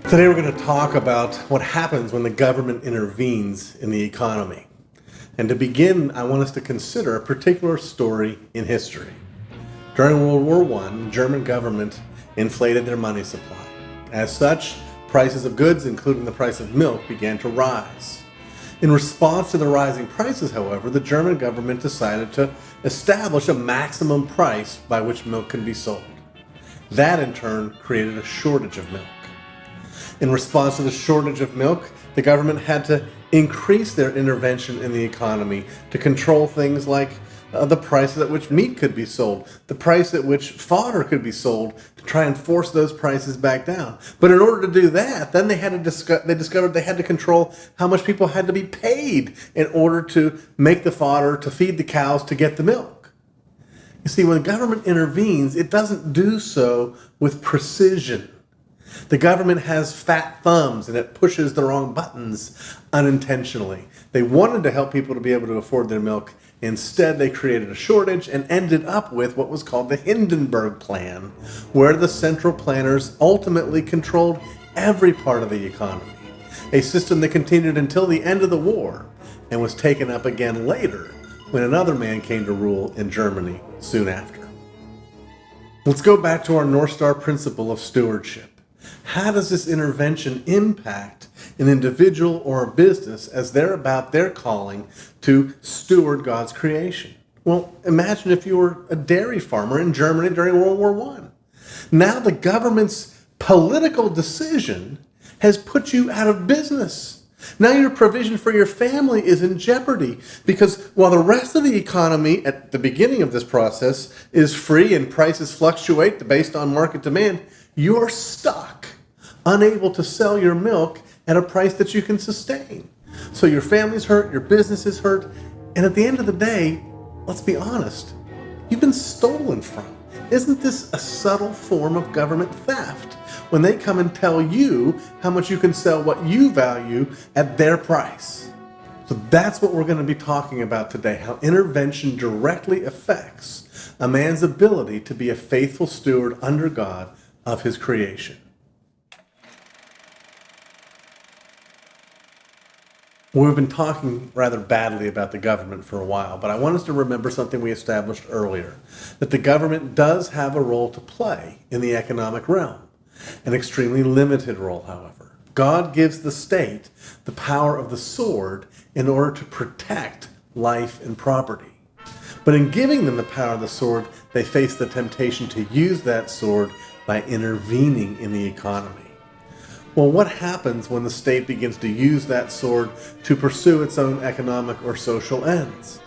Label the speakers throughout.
Speaker 1: Today we're going to talk about what happens when the government intervenes in the economy. And to begin, I want us to consider a particular story in history. During World War I, the German government inflated their money supply. As such, prices of goods, including the price of milk, began to rise. In response to the rising prices, however, the German government decided to establish a maximum price by which milk can be sold. That, in turn, created a shortage of milk. In response to the shortage of milk, the government had to increase their intervention in the economy to control things like the price at which meat could be sold, the price at which fodder could be sold, to try and force those prices back down. But in order to do that, then they discovered they had to control how much people had to be paid in order to make the fodder, to feed the cows, to get the milk. You see, when the government intervenes, it doesn't do so with precision. The government has fat thumbs and it pushes the wrong buttons unintentionally. They wanted to help people to be able to afford their milk. Instead, they created a shortage and ended up with what was called the Hindenburg Plan, where the central planners ultimately controlled every part of the economy. A system that continued until the end of the war and was taken up again later when another man came to rule in Germany soon after. Let's go back to our North Star principle of stewardship. How does this intervention impact an individual or a business as they're about their calling to steward God's creation? Well, imagine if you were a dairy farmer in Germany during World War I. Now the government's political decision has put you out of business. Now your provision for your family is in jeopardy because while the rest of the economy at the beginning of this process is free and prices fluctuate based on market demand, you're stuck, unable to sell your milk at a price that you can sustain. So your family's hurt, your business is hurt, and at the end of the day, let's be honest, you've been stolen from. Isn't this a subtle form of government theft when they come and tell you how much you can sell what you value at their price? So that's what we're going to be talking about today, how intervention directly affects a man's ability to be a faithful steward under God of his creation. We've been talking rather badly about the government for a while, but I want us to remember something we established earlier, that the government does have a role to play in the economic realm, an extremely limited role, however. God gives the state the power of the sword in order to protect life and property. But in giving them the power of the sword, they face the temptation to use that sword by intervening in the economy. Well, what happens when the state begins to use that sword to pursue its own economic or social ends?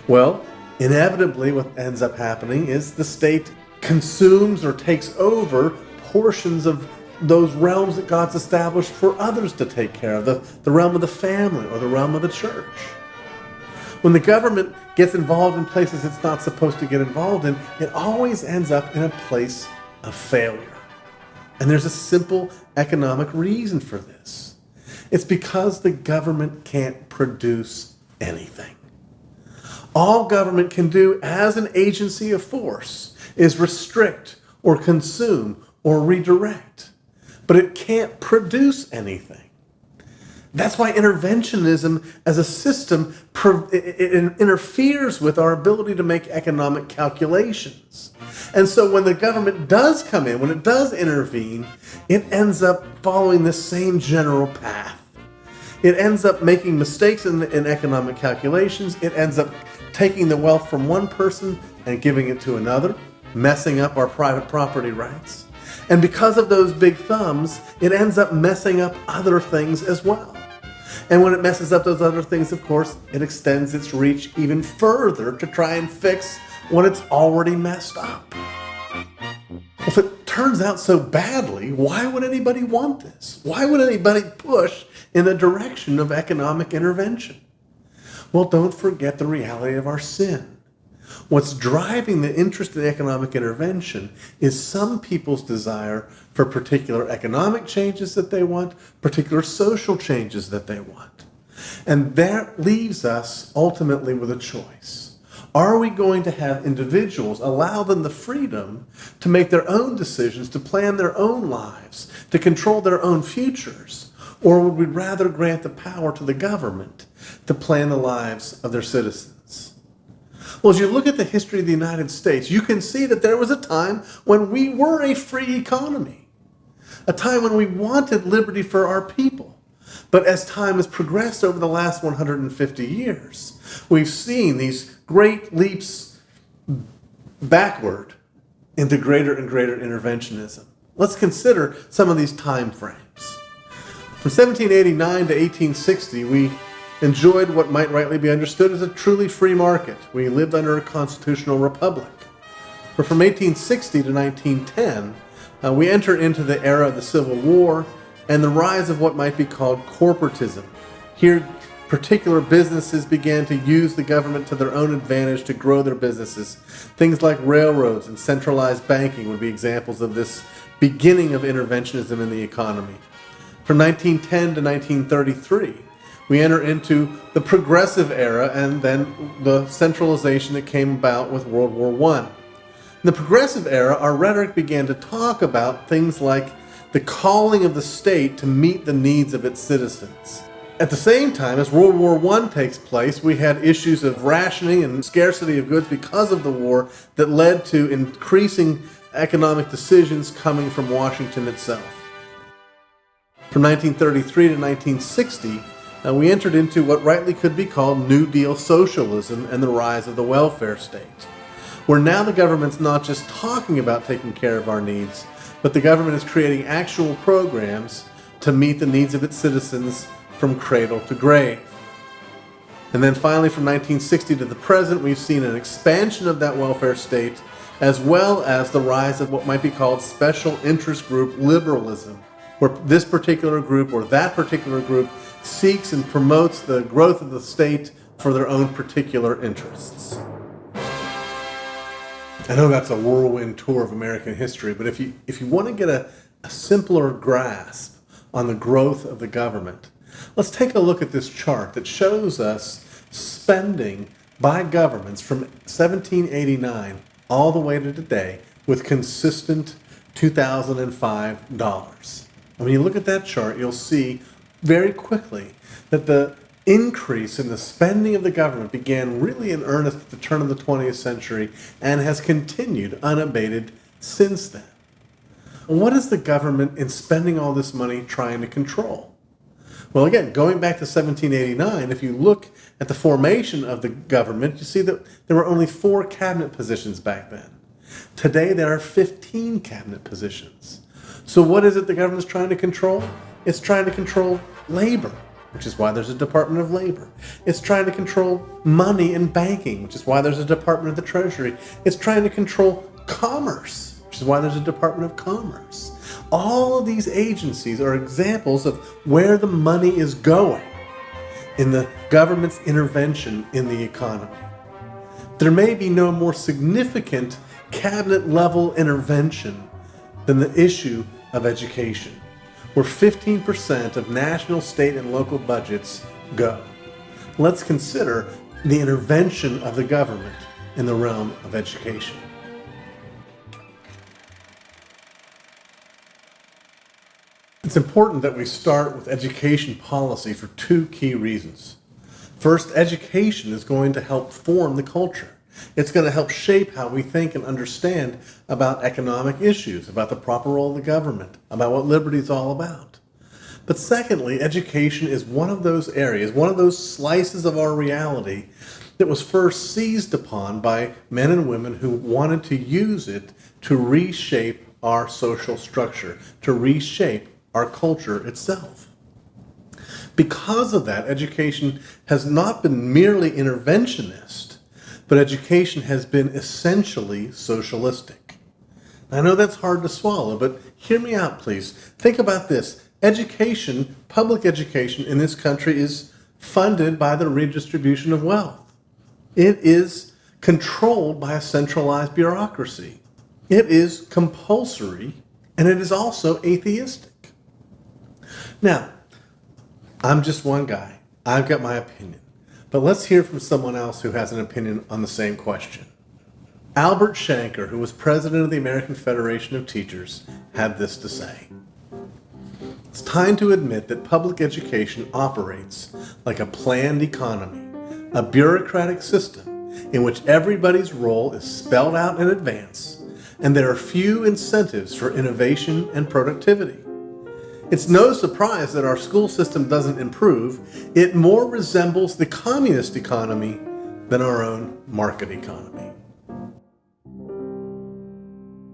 Speaker 1: Well, inevitably what ends up happening is the state consumes or takes over portions of those realms that God's established for others to take care of, the realm of the family or the realm of the church. When the government gets involved in places it's not supposed to get involved in, it always ends up in a place of failure. And there's a simple economic reason for this. It's because the government can't produce anything. All government can do as an agency of force is restrict or consume or redirect, but it can't produce anything. That's why interventionism as a system it interferes with our ability to make economic calculations. And so when the government does come in, when it does intervene, it ends up following the same general path. It ends up making mistakes in economic calculations. It ends up taking the wealth from one person and giving it to another, messing up our private property rights. And because of those big thumbs, it ends up messing up other things as well. And when it messes up those other things, of course, it extends its reach even further to try and fix what it's already messed up. If it turns out so badly, why would anybody want this? Why would anybody push in the direction of economic intervention? Well, don't forget the reality of our sin. What's driving the interest in economic intervention is some people's desire for particular economic changes that they want, particular social changes that they want. And that leaves us ultimately with a choice. Are we going to have individuals, allow them the freedom to make their own decisions, to plan their own lives, to control their own futures? Or would we rather grant the power to the government to plan the lives of their citizens? Well, as you look at the history of the United States, you can see that there was a time when we were a free economy, a time when we wanted liberty for our people. But as time has progressed over the last 150 years, we've seen these great leaps backward into greater and greater interventionism. Let's consider some of these time frames. From 1789 to 1860, we enjoyed what might rightly be understood as a truly free market. We lived under a constitutional republic. But from 1860 to 1910, we enter into the era of the Civil War and the rise of what might be called corporatism. Here, particular businesses began to use the government to their own advantage to grow their businesses. Things like railroads and centralized banking would be examples of this beginning of interventionism in the economy. From 1910 to 1933, we enter into the progressive era and then the centralization that came about with World War I. In the progressive era, our rhetoric began to talk about things like the calling of the state to meet the needs of its citizens. At the same time, as World War I takes place, we had issues of rationing and scarcity of goods because of the war that led to increasing economic decisions coming from Washington itself. From 1933 to 1960, we entered into what rightly could be called New Deal socialism and the rise of the welfare state, where now the government's not just talking about taking care of our needs, but the government is creating actual programs to meet the needs of its citizens from cradle to grave. And then finally, from 1960 to the present, we've seen an expansion of that welfare state, as well as the rise of what might be called special interest group liberalism, where this particular group or that particular group seeks and promotes the growth of the state for their own particular interests. I know that's a whirlwind tour of American history, but if you want to get a simpler grasp on the growth of the government, let's take a look at this chart that shows us spending by governments from 1789 all the way to today with consistent 2005 dollars. And when you look at that chart, you'll see very quickly that the increase in the spending of the government began really in earnest at the turn of the 20th century and has continued unabated since then. What is the government in spending all this money trying to control? Well, again, going back to 1789, if you look at the formation of the government, you see that there were only 4 cabinet positions back then. Today, there are 15 cabinet positions. So what is it the government is trying to control? It's trying to control labor, which is why there's a Department of Labor. It's trying to control money and banking, which is why there's a Department of the Treasury. It's trying to control commerce, which is why there's a Department of Commerce. All of these agencies are examples of where the money is going in the government's intervention in the economy. There may be no more significant cabinet-level intervention than the issue of education, where 15% of national, state, and local budgets go. Let's consider the intervention of the government in the realm of education. It's important that we start with education policy for 2 key reasons. First, education is going to help form the culture. It's going to help shape how we think and understand about economic issues, about the proper role of the government, about what liberty is all about. But secondly, education is one of those areas, one of those slices of our reality that was first seized upon by men and women who wanted to use it to reshape our social structure, to reshape our culture itself. Because of that, education has not been merely interventionist, but education has been essentially socialistic. I know that's hard to swallow, but hear me out, please. Think about this. Education, public education in this country is funded by the redistribution of wealth. It is controlled by a centralized bureaucracy. It is compulsory, and it is also atheistic. Now, I'm just one guy. I've got my opinion. But let's hear from someone else who has an opinion on the same question. Albert Shanker, who was president of the American Federation of Teachers, had this to say. It's time to admit that public education operates like a planned economy, a bureaucratic system in which everybody's role is spelled out in advance, and there are few incentives for innovation and productivity. It's no surprise that our school system doesn't improve. It more resembles the communist economy than our own market economy.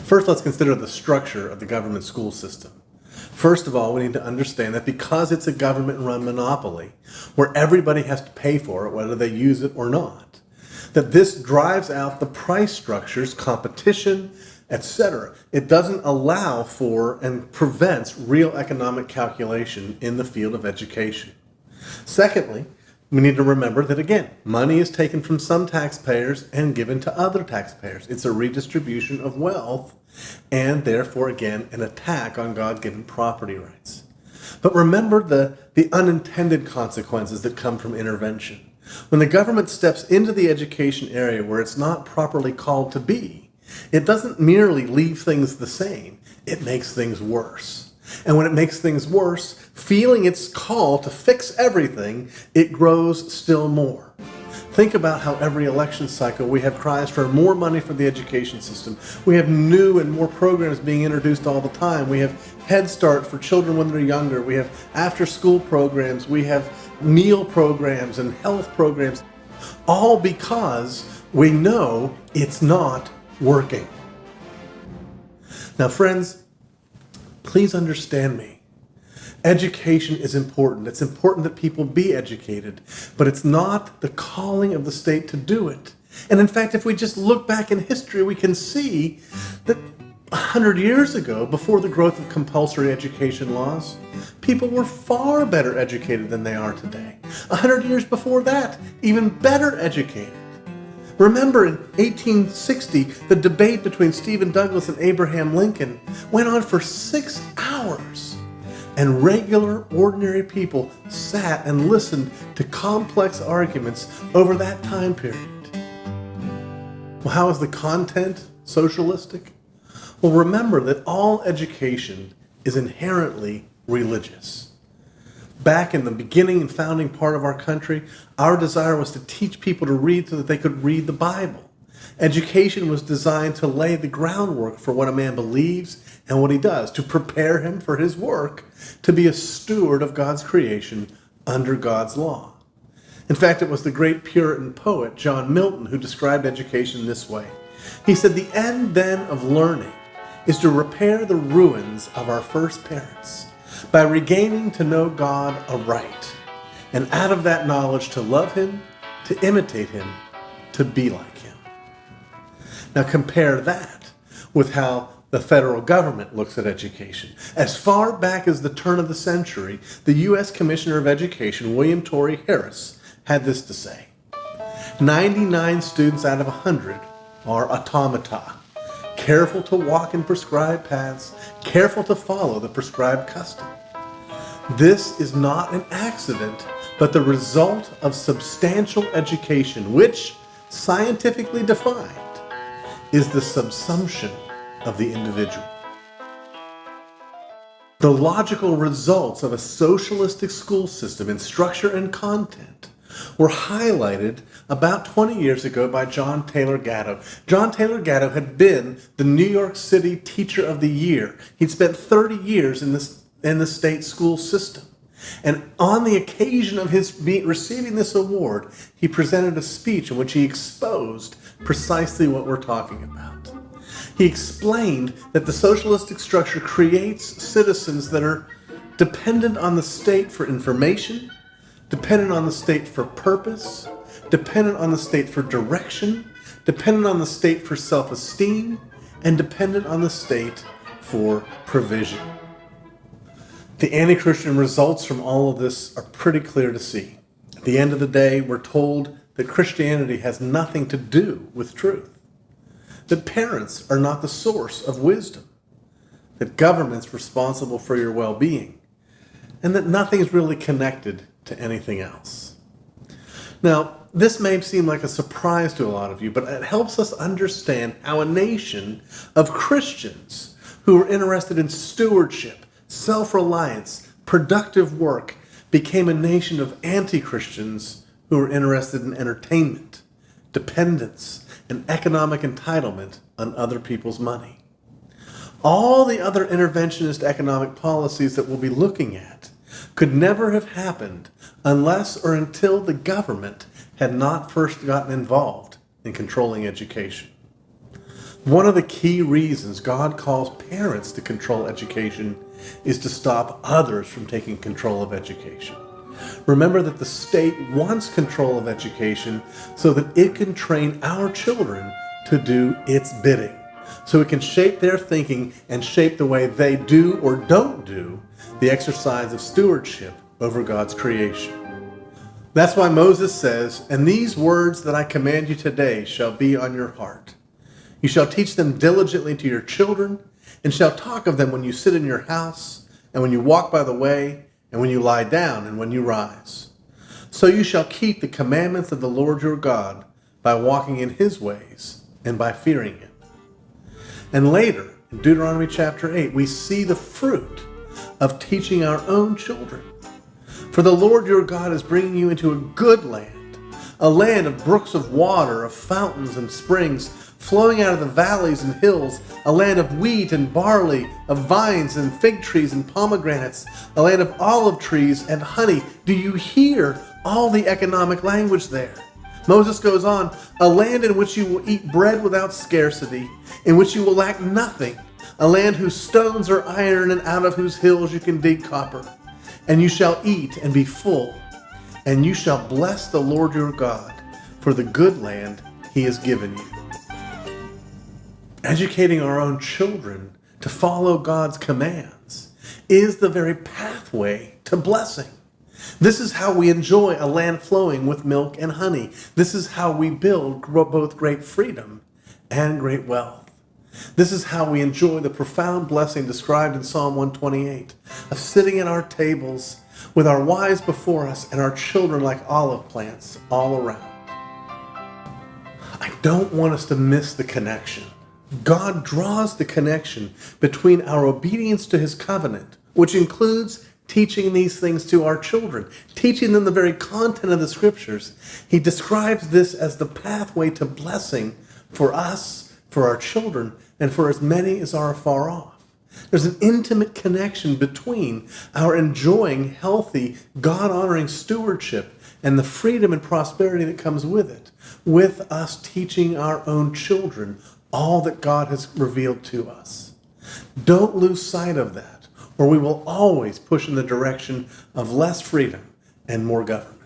Speaker 1: First, let's consider the structure of the government school system. First of all, we need to understand that because it's a government-run monopoly, where everybody has to pay for it, whether they use it or not, that this drives out the price structures, competition, etc. It doesn't allow for and prevents real economic calculation in the field of education. Secondly, we need to remember that, again, money is taken from some taxpayers and given to other taxpayers. It's a redistribution of wealth and therefore, again, an attack on God-given property rights. But remember the unintended consequences that come from intervention. When the government steps into the education area where it's not properly called to be, it doesn't merely leave things the same, it makes things worse. And when it makes things worse, feeling its call to fix everything, it grows still more. Think about how every election cycle we have cries for more money for the education system. We have new and more programs being introduced all the time. We have Head Start for children when they're younger. We have after-school programs. We have meal programs and health programs, all because we know it's not working. Now, friends, please understand me. Education is important. It's important that people be educated, but it's not the calling of the state to do it. And in fact, if we just look back in history, we can see that 100 years ago, before the growth of compulsory education laws, people were far better educated than they are today. 100 years before that, even better educated. Remember, in 1860, the debate between Stephen Douglas and Abraham Lincoln went on for 6 hours. And regular, ordinary people sat and listened to complex arguments over that time period. Well, how is the content socialistic? Well, remember that all education is inherently religious. Back in the beginning and founding part of our country, our desire was to teach people to read so that they could read the Bible. Education was designed to lay the groundwork for what a man believes and what he does, to prepare him for his work, to be a steward of God's creation under God's law. In fact, it was the great Puritan poet John Milton who described education this way. He said, "The end then of learning is to repair the ruins of our first parents by regaining to know God aright, and out of that knowledge to love him, to imitate him, to be like him." Now compare that with how the federal government looks at education. As far back as the turn of the century, the U.S. Commissioner of Education, William Torrey Harris, had this to say: 99 students out of 100 are automata, careful to walk in prescribed paths, careful to follow the prescribed custom. This is not an accident, but the result of substantial education, which, scientifically defined, is the subsumption of the individual. The logical results of a socialistic school system in structure and content were highlighted about 20 years ago by John Taylor Gatto. John Taylor Gatto had been the New York City Teacher of the Year. He'd spent 30 years in the state school system. And on the occasion of his receiving this award, he presented a speech in which he exposed precisely what we're talking about. He explained that the socialistic structure creates citizens that are dependent on the state for information, dependent on the state for purpose, dependent on the state for direction, dependent on the state for self-esteem, and dependent on the state for provision. The anti-Christian results from all of this are pretty clear to see. At the end of the day, we're told that Christianity has nothing to do with truth, that parents are not the source of wisdom, that government's responsible for your well-being, and that nothing is really connected to anything else. Now, this may seem like a surprise to a lot of you, but it helps us understand how a nation of Christians who are interested in stewardship, self-reliance, productive work, became a nation of anti-Christians who were interested in entertainment, dependence, and economic entitlement on other people's money. All the other interventionist economic policies that we'll be looking at could never have happened unless or until the government had not first gotten involved in controlling education. One of the key reasons God calls parents to control education is to stop others from taking control of education. Remember that the state wants control of education so that it can train our children to do its bidding, so it can shape their thinking and shape the way they do or don't do the exercise of stewardship over God's creation. That's why Moses says, "And these words that I command you today shall be on your heart. You shall teach them diligently to your children, and shall talk of them when you sit in your house, and when you walk by the way, and when you lie down, and when you rise. So you shall keep the commandments of the Lord your God by walking in his ways and by fearing him." And later, in Deuteronomy chapter 8, we see the fruit of teaching our own children. "For the Lord your God is bringing you into a good land, a land of brooks of water, of fountains and springs, flowing out of the valleys and hills, a land of wheat and barley, of vines and fig trees and pomegranates, a land of olive trees and honey." Do you hear all the economic language there? Moses goes on, "A land in which you will eat bread without scarcity, in which you will lack nothing, a land whose stones are iron and out of whose hills you can dig copper. And you shall eat and be full, and you shall bless the Lord your God for the good land he has given you." Educating our own children to follow God's commands is the very pathway to blessing. This is how we enjoy a land flowing with milk and honey. This is how we build both great freedom and great wealth. This is how we enjoy the profound blessing described in Psalm 128 of sitting at our tables with our wives before us and our children like olive plants all around. I don't want us to miss the connection. God draws the connection between our obedience to his covenant, which includes teaching these things to our children, teaching them the very content of the scriptures. He describes this as the pathway to blessing for us, for our children, and for as many as are afar off. There's an intimate connection between our enjoying healthy, God-honoring stewardship and the freedom and prosperity that comes with it, with us teaching our own children all that God has revealed to us. Don't lose sight of that, or we will always push in the direction of less freedom and more government.